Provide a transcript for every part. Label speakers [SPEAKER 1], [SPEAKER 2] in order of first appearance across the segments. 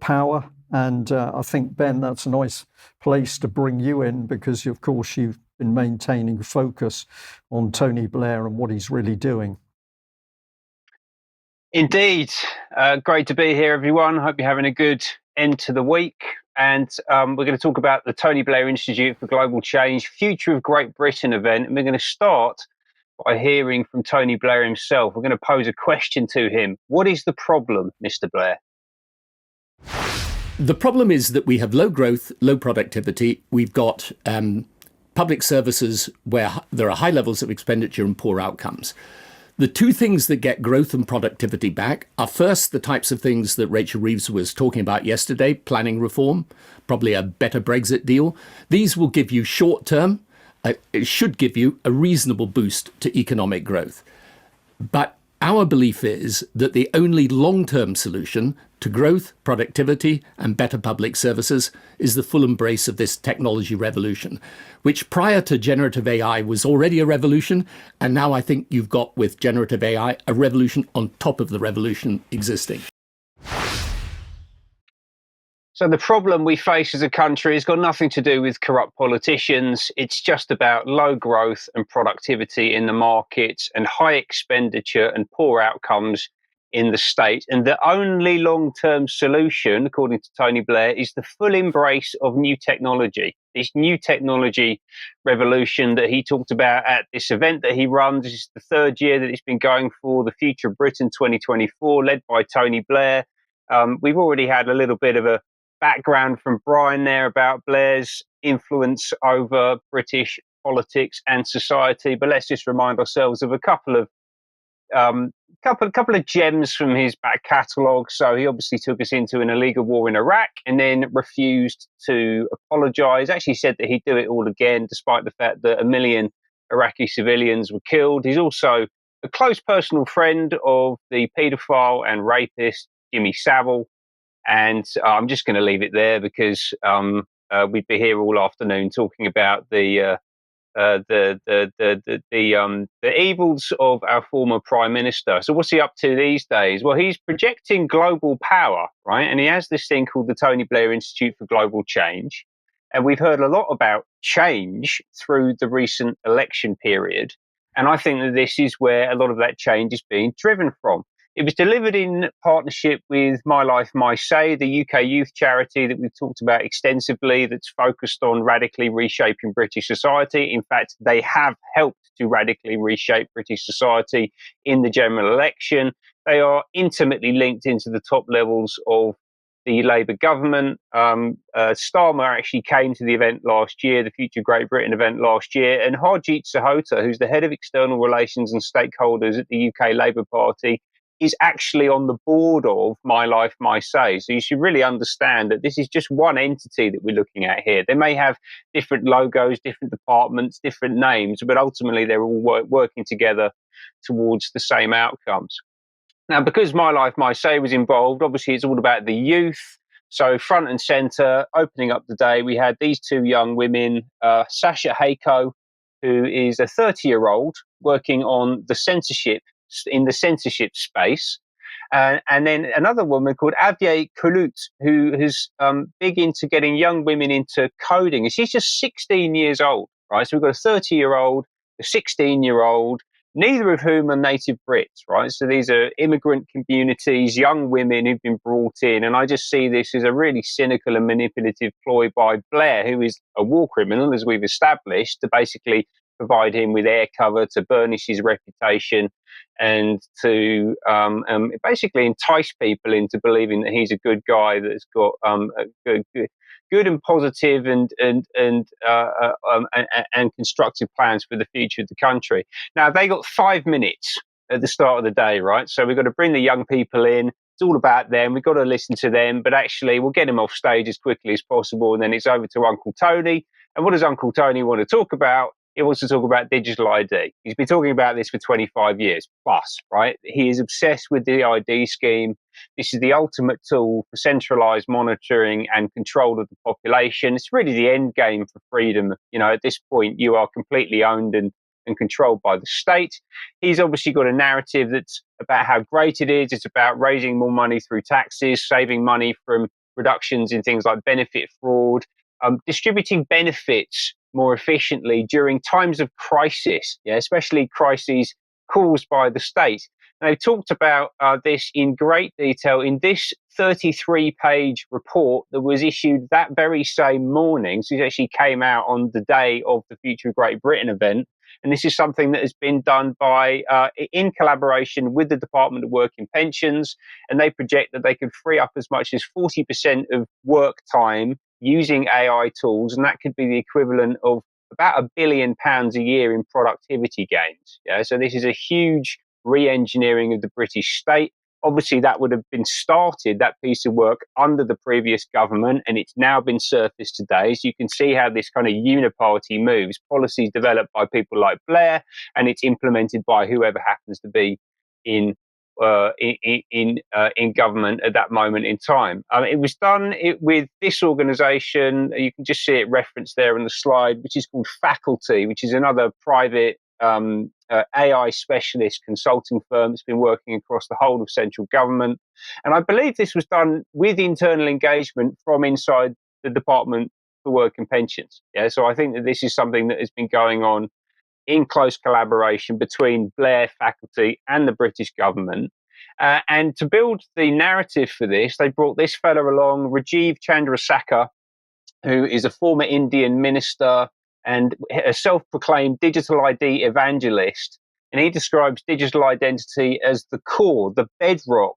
[SPEAKER 1] power. And I think, Ben, that's a nice place to bring you in because, of course, you've been maintaining focus on Tony Blair and what he's really doing.
[SPEAKER 2] Indeed. Great to be here, everyone. Hope you're having a good end to the week. And we're going to talk about the Tony Blair Institute for Global Change Future of Great Britain event. And we're going to start by hearing from Tony Blair himself. We're going to pose a question to him. What is the problem, Mr. Blair?
[SPEAKER 3] The problem is that we have low growth, low productivity. We've got public services where there are high levels of expenditure and poor outcomes. The two things that get growth and productivity back are first the types of things that Rachel Reeves was talking about yesterday, planning reform, probably a better Brexit deal. These will give you short term, it should give you a reasonable boost to economic growth. But our belief is that the only long-term solution to growth, productivity, and better public services is the full embrace of this technology revolution, which prior to generative AI was already a revolution. And now I think you've got with generative AI a revolution on top of the revolution existing.
[SPEAKER 2] So the problem we face as a country has got nothing to do with corrupt politicians. It's just about low growth and productivity in the markets and high expenditure and poor outcomes in the state. And the only long-term solution, according to Tony Blair, is the full embrace of new technology. This new technology revolution that he talked about at this event that he runs. This is the third year that it's been going for, the Future of Britain 2024, led by Tony Blair. We've already had a little bit of a background from Brian there about Blair's influence over British politics and society, but let's just remind ourselves of a couple of gems from his back catalogue. So he obviously took us into an illegal war in Iraq and then refused to apologise. Actually said that he'd do it all again, despite the fact that 1 million Iraqi civilians were killed. He's also a close personal friend of the paedophile and rapist Jimmy Savile. And I'm just going to leave it there because we'd be here all afternoon talking about the evils of our former prime minister. So what's he up to these days? Well, he's projecting global power, right? And he has this thing called the Tony Blair Institute for Global Change. And we've heard a lot about change through the recent election period. And I think that this is where a lot of that change is being driven from. It was delivered in partnership with My Life, My Say, the UK youth charity that we've talked about extensively that's focused on radically reshaping British society. In fact, they have helped to radically reshape British society in the general election. They are intimately linked into the top levels of the Labour government. Starmer actually came to the event last year, the Future Great Britain event last year, and Harjit Sahota, who's the head of external relations and stakeholders at the UK Labour Party, is actually on the board of My Life, My Say. So you should really understand that this is just one entity that we're looking at here. They may have different logos, different departments, different names, but ultimately they're all working together towards the same outcomes. Now, because My Life, My Say was involved, obviously it's all about the youth. So front and centre, opening up the day, we had these two young women, Sasha Heiko, who is a 30-year-old working on the censorship in the censorship space. And then another woman called Avye Kulut, who is big into getting young women into coding. And she's just 16 years old, right? So we've got a 30-year-old, a 16-year-old, neither of whom are native Brits, right? So these are immigrant communities, young women who've been brought in. And I just see this as a really cynical and manipulative ploy by Blair, who is a war criminal, as we've established, to basically provide him with air cover, to burnish his reputation, and to basically entice people into believing that he's a good guy that's got good and positive and constructive plans for the future of the country. Now, they got 5 minutes at the start of the day, right? So we've got to bring the young people in. It's all about them. We've got to listen to them, but actually we'll get them off stage as quickly as possible. And then it's over to Uncle Tony. And what does Uncle Tony want to talk about? He wants to talk about digital ID. He's been talking about this for 25 years plus, right? He is obsessed with the ID scheme. This is the ultimate tool for centralized monitoring and control of the population. It's really the end game for freedom. You know, at this point, you are completely owned and controlled by the state. He's obviously got a narrative that's about how great it is. It's about raising more money through taxes, saving money from reductions in things like benefit fraud, distributing benefits more efficiently during times of crisis, especially crises caused by the state. And they've talked about this in great detail in this 33-page report that was issued that very same morning. So it actually came out on the day of the Future of Great Britain event. And this is something that has been done by in collaboration with the Department of Work and Pensions. And they project that they could free up as much as 40% of work time using AI tools. And that could be the equivalent of about £1 billion a year in productivity gains. So this is a huge re-engineering of the British state. Obviously, that would have been started, that piece of work, under the previous government, and it's now been surfaced today. So you can see how this kind of uniparty moves. Policies developed by people like Blair, and it's implemented by whoever happens to be in government at that moment in time. It was done with this organisation. You can just see it referenced there on the slide, which is called Faculty, which is another private AI specialist consulting firm that's been working across the whole of central government. And I believe this was done with internal engagement from inside the Department for Work and Pensions. So I think that this is something that has been going on in close collaboration between Blair, Faculty, and the British government. And to build the narrative for this, they brought this fella along, Rajiv Chandrasekhar, who is a former Indian minister and a self-proclaimed digital ID evangelist. And he describes digital identity as the core, the bedrock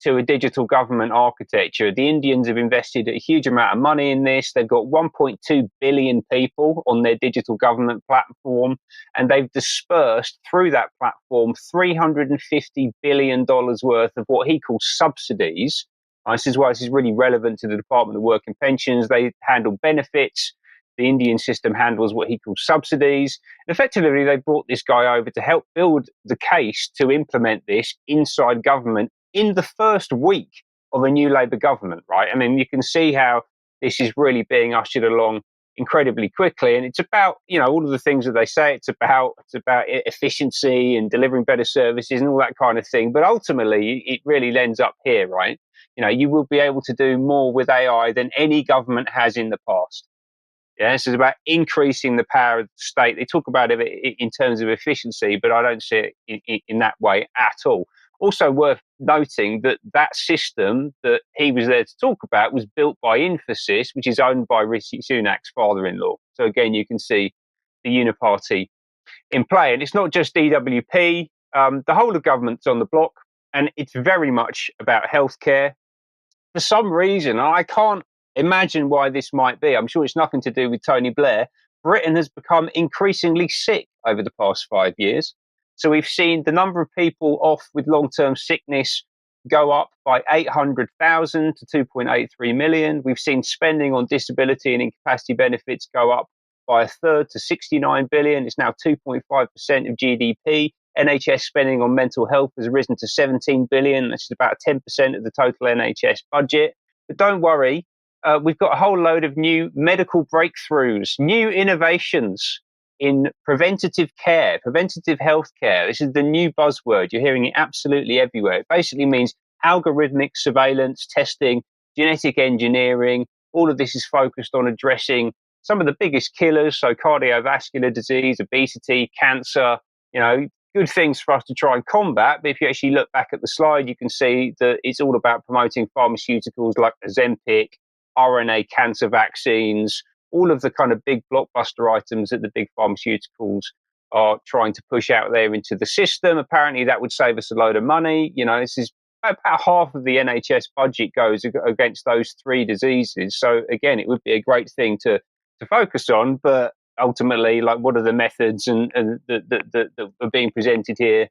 [SPEAKER 2] to a digital government architecture. The Indians have invested a huge amount of money in this. They've got 1.2 billion people on their digital government platform, and they've dispersed through that platform $350 billion worth of what he calls subsidies. This is why this is really relevant to the Department of Work and Pensions. They handle benefits. The Indian system handles what he calls subsidies. And effectively, they brought this guy over to help build the case to implement this inside government in the first week of a new Labour government, right? I mean, you can see how this is really being ushered along incredibly quickly. And it's about, all of the things that they say. It's about efficiency and delivering better services and all that kind of thing. But ultimately, it really ends up here, right? You will be able to do more with AI than any government has in the past. This is about increasing the power of the state. They talk about it in terms of efficiency, but I don't see it in that way at all. Also worth noting that system that he was there to talk about was built by Infosys, which is owned by Rishi Sunak's father-in-law. So again, you can see the uniparty in play. And it's not just DWP. The whole of government's on the block, and it's very much about healthcare. For some reason, I can't imagine why this might be. I'm sure it's nothing to do with Tony Blair. Britain has become increasingly sick over the past 5 years. So we've seen the number of people off with long-term sickness go up by 800,000 to 2.83 million. We've seen spending on disability and incapacity benefits go up by a third to 69 billion. It's now 2.5% of GDP. NHS spending on mental health has risen to 17 billion. That's about 10% of the total NHS budget. But don't worry, we've got a whole load of new medical breakthroughs, new innovations in preventative care, preventative health care. This is the new buzzword. You're hearing it absolutely everywhere. It basically means algorithmic surveillance, testing, genetic engineering. All of this is focused on addressing some of the biggest killers, so cardiovascular disease, obesity, cancer, good things for us to try and combat. But if you actually look back at the slide, you can see that it's all about promoting pharmaceuticals like Ozempic, RNA cancer vaccines, all of the kind of big blockbuster items that the big pharmaceuticals are trying to push out there into the system. Apparently that would save us a load of money. This is about half of the NHS budget goes against those three diseases. So again, it would be a great thing to focus on, but ultimately, like, what are the methods and that are being presented here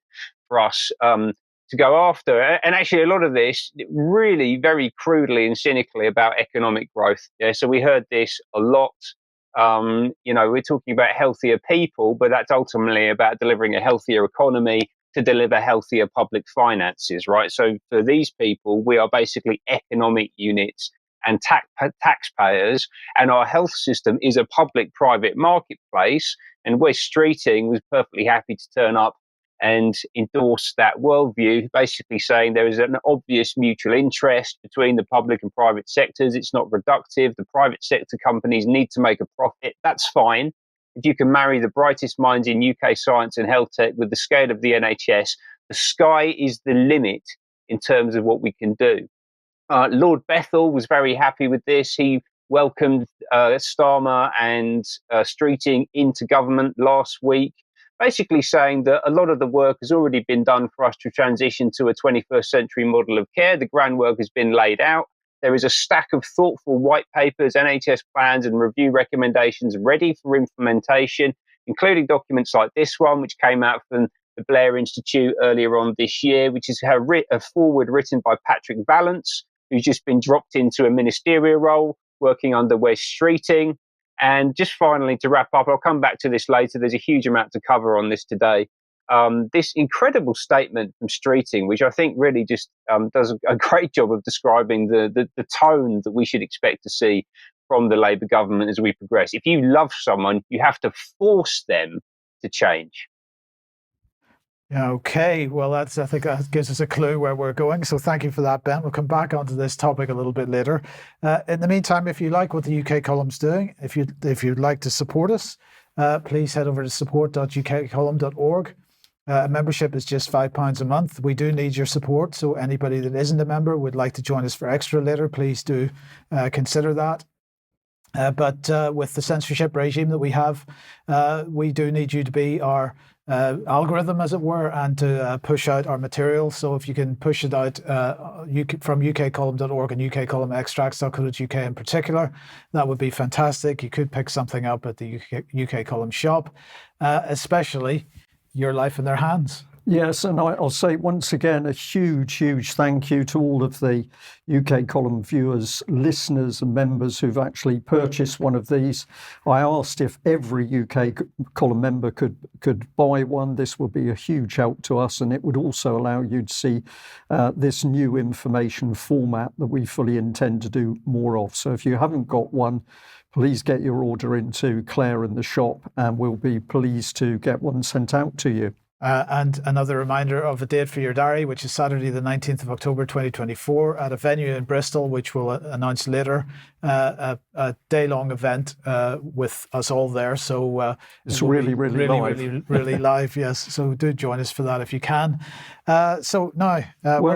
[SPEAKER 2] for us to go after? And actually, a lot of this really very crudely and cynically about economic growth. So we heard this a lot. We're talking about healthier people, but that's ultimately about delivering a healthier economy to deliver healthier public finances, right? So for these people, we are basically economic units and taxpayers, and our health system is a public-private marketplace. And West Streeting was perfectly happy to turn up and endorse that worldview, basically saying there is an obvious mutual interest between the public and private sectors. It's not reductive. The private sector companies need to make a profit. That's fine. If you can marry the brightest minds in UK science and health tech with the scale of the NHS, the sky is the limit in terms of what we can do. Lord Bethell was very happy with this. He welcomed Starmer and Streeting into government last week, basically saying that a lot of the work has already been done for us to transition to a 21st century model of care. The groundwork has been laid out. There is a stack of thoughtful white papers, NHS plans and review recommendations ready for implementation, including documents like this one, which came out from the Blair Institute earlier on this year, which is a forward written by Patrick Vallance, who's just been dropped into a ministerial role working under Wes Streeting. And just finally, to wrap up, I'll come back to this later. There's a huge amount to cover on this today. This incredible statement from Streeting, which I think really just does a great job of describing the tone that we should expect to see from the Labour government as we progress. If you love someone, you have to force them to change.
[SPEAKER 4] Okay, well, I think that gives us a clue where we're going. So thank you for that, Ben. We'll come back onto this topic a little bit later. In the meantime, if you like what the UK column's doing, if you'd like to support us, please head over to support.ukcolumn.org. A membership is just £5 a month. We do need your support. So anybody that isn't a member would like to join us for extra later, please do consider that. But with the censorship regime that we have, we do need you to be our algorithm, as it were, and to push out our material. So if you can push it out from ukcolumn.org and ukcolumnextracts.co.uk in particular, that would be fantastic. You could pick something up at the UK Column shop, especially Your Life in Their Hands.
[SPEAKER 1] Yes, and I'll say once again a huge thank you to all of the UK Column viewers, listeners and members who've actually purchased one of these. I asked if every UK Column member could buy one. This would be a huge help to us, and it would also allow you to see this new information format that we fully intend to do more of. So if you haven't got one, please get your order into Claire in the shop, and we'll be pleased to get one sent out to you.
[SPEAKER 4] And another reminder of a date for your diary, which is Saturday the 19th of October 2024 at a venue in Bristol, which we'll announce later, a day-long event with us all there. So
[SPEAKER 1] it's really live.
[SPEAKER 4] Really live, yes. So do join us for that if you can. So now...